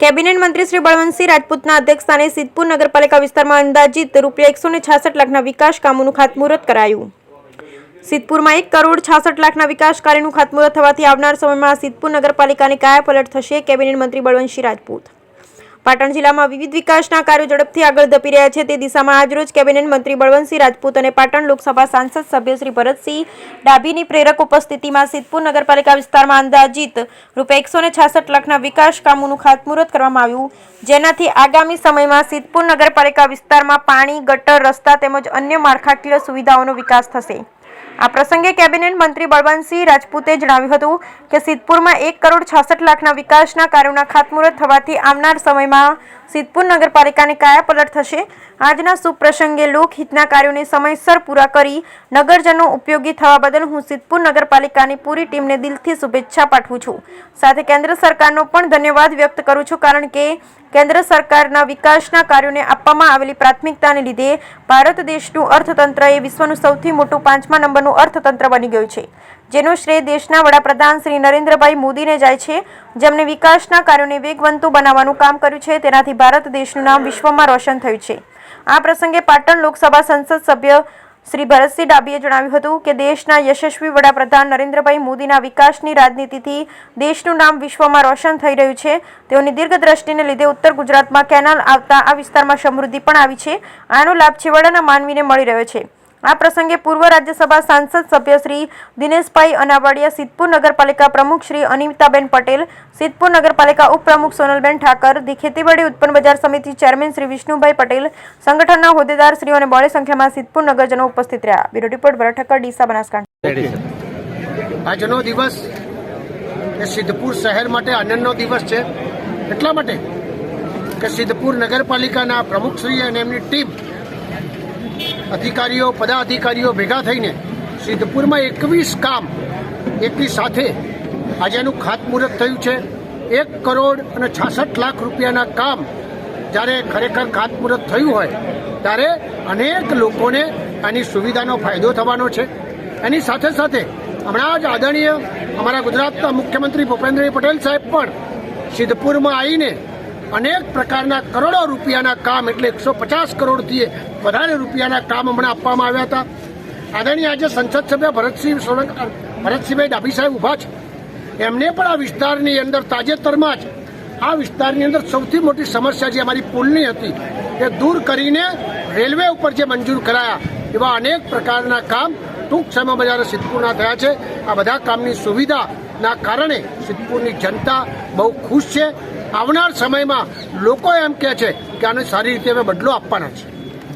Cabinet મંત્રી શ્રી બળવંતસિંહ રાજપૂતના અધ્યક્ષસ્થાને સિદ્ધપુર નગરપાલિકા વિસ્તારમાં અંદાજિત ₹166 લાખના વિકાસ કામોનું ખાતમુહૂર્ત કરાયું। સિદ્ધપુરમાં 1 કરોડ 66 લાખના વિકાસ કાર્યનું ખાતમુહૂર્ત થવાથી આવનાર સમયમાં સિદ્ધપુર નગરપાલિકાની કાયાપલટ થશે। કેબિનેટ મંત્રી બળવંતસિંહ રાજપૂત પાટણ જિલ્લામાં વિવિધ વિકાસના કાર્યો ઝડપથી આગળ ધપી રહ્યા છે તે દિશામાં આજરોજ કેબિનેટ મંત્રી બળવંતસિંહ રાજપૂત અને પાટણ લોકસભા સાંસદ સભ્ય શ્રી ભરતસિંહ ડાભીની પ્રેરક ઉપસ્થિતિમાં સિદ્ધપુર નગરપાલિકા વિસ્તારમાં અંદાજિત ₹166 લાખના વિકાસ કામોનું ખાતમુહૂર્ત કરવામાં આવ્યું, જેનાથી આગામી સમયમાં સિદ્ધપુર નગરપાલિકા વિસ્તારમાં પાણી, ગટર, રસ્તા તેમજ અન્ય માળખાકીય સુવિધાઓનો વિકાસ થશે। આ પ્રસંગે કેબિનેટ મંત્રી બળવંતસિંહ રાજપૂતે જણાવ્યું હતું કે સિદ્ધપુરમાં 1 કરોડ 66 લાખના વિકાસના કાર્યોના ખાતમુહૂર્ત થવાથી આવનાર સમયમાં સિદ્ધપુર નગરપાલિકાની કાયાપલટ થશે। આજના શુભ પ્રસંગે લોકહિતના કાર્યોને સમયસર પૂરા કરી નગરજનો ઉપયોગી થવા બદલ હું સિદ્ધપુર નગરપાલિકાની પૂરી ટીમને દિલથી શુભેચ્છા પાઠવું છું। સાથે કેન્દ્ર સરકારનો પણ ધન્યવાદ વ્યક્ત કરું છું, કારણ કે કેન્દ્ર સરકારના વિકાસના કાર્યોને આપવામાં આવેલી પ્રાથમિકતાને લીધે ભારત દેશનું અર્થતંત્ર એ વિશ્વનું સૌથી મોટું 5મા નંબરનું અર્થતંત્ર બની ગયું છે, જેનો શ્રેય દેશના વડાપ્રધાન શ્રી નરેન્દ્રભાઈ મોદીને જાય છે, જેમણે વિકાસના કાર્યોને વેગવંતુ બનાવવાનું કામ કર્યું છે। તેનાથી ભારત દેશનું નામ વિશ્વમાં રોશન થયું છે। આ પ્રસંગે પાટણ લોકસભા સંસદ સભ્ય શ્રી ભરતસિંહ ડાભીએ જણાવ્યું હતું કે દેશના યશસ્વી વડાપ્રધાન નરેન્દ્રભાઈ મોદીના વિકાસની રાજનીતિથી દેશનું નામ વિશ્વમાં રોશન થઈ રહ્યું છે। તેઓની દીર્ઘદ્રષ્ટિને લીધે ઉત્તર ગુજરાતમાં કેનાલ આવતા આ વિસ્તારમાં સમૃદ્ધિ પણ આવી છે। આનો લાભ છેવાડાના માનવીને મળી રહ્યો છે। આ પ્રસંગે પૂર્વ રાજ્યસભા સાંસદ સભ્ય શ્રી દિનેશભાઈ અનાવાડિયા, સિદ્ધપુર નગરપાલિકા પ્રમુખ શ્રી અનિતાબેન પટેલ, સિદ્ધપુર નગરપાલિકા ઉપપ્રમુખ સોનલબેન ઠાકર, ખેતીવાડી ઉત્પન્ન બજાર સમિતિ ચેરમેન શ્રી વિષ્ણુભાઈ પટેલ, સંગઠનના હોદ્દેદાર શ્રીઓ અને બહોળી સંખ્યામાં સિદ્ધપુર નગરજનો ઉપસ્થિત રહ્યા। બ્યુરો રિપોર્ટ ભરત ઠક્કર, ડીસા, બનાસકાંઠા। આજનો દિવસ એ સિદ્ધપુર શહેર માટે આનંદનો દિવસ છે, એટલા માટે કે સિદ્ધપુર નગરપાલિકાના પ્રમુખશ્રી અને એમની ટીમ, અધિકારીઓ, પદાધિકારીઓ ભેગા થઈને સિદ્ધપુરમાં 21 કામ એકની સાથે આજે એનું ખાતમુહૂર્ત થયું છે। 1 કરોડ અને 66 લાખ રૂપિયાના કામ જ્યારે ખરેખર ખાતમુહૂર્ત થયું હોય ત્યારે અનેક લોકોને આની સુવિધાનો ફાયદો થવાનો છે। એની સાથે સાથે હમણાં જ આદરણીય અમારા ગુજરાતના મુખ્યમંત્રી ભૂપેન્દ્રભાઈ પટેલ સાહેબ પણ સિદ્ધપુરમાં આવીને અનેક પ્રકારના કરોડો રૂપિયાના કામ, એટલે 150 કરોડથી વધારે રૂપિયાના કામ હમણાં આપવામાં આવ્યા હતા। આદરણીય આજે સંસદ સભ્ય ભરતસિંહભાઈ ડાભી સાહેબ ઊભા છે, એમને પણ આ વિસ્તારની અંદર તાજેતરમાં જ આ વિસ્તારની અંદર સૌથી મોટી સમસ્યા જે અમારી પુલની હતી એ દૂર કરીને રેલવે ઉપર જે મંજૂર કરાયા એવા અનેક પ્રકારના કામ ટૂંક સમયમાં જ્યારે સિદ્ધપુરના થયા છે। આ બધા કામની સુવિધાના કારણે સિદ્ધપુરની જનતા બહુ ખુશ છે। આવનાર સમયમાં લોકો એમ કહે છે કે આને સારી રીતે અમે બદલો આપવાના છે।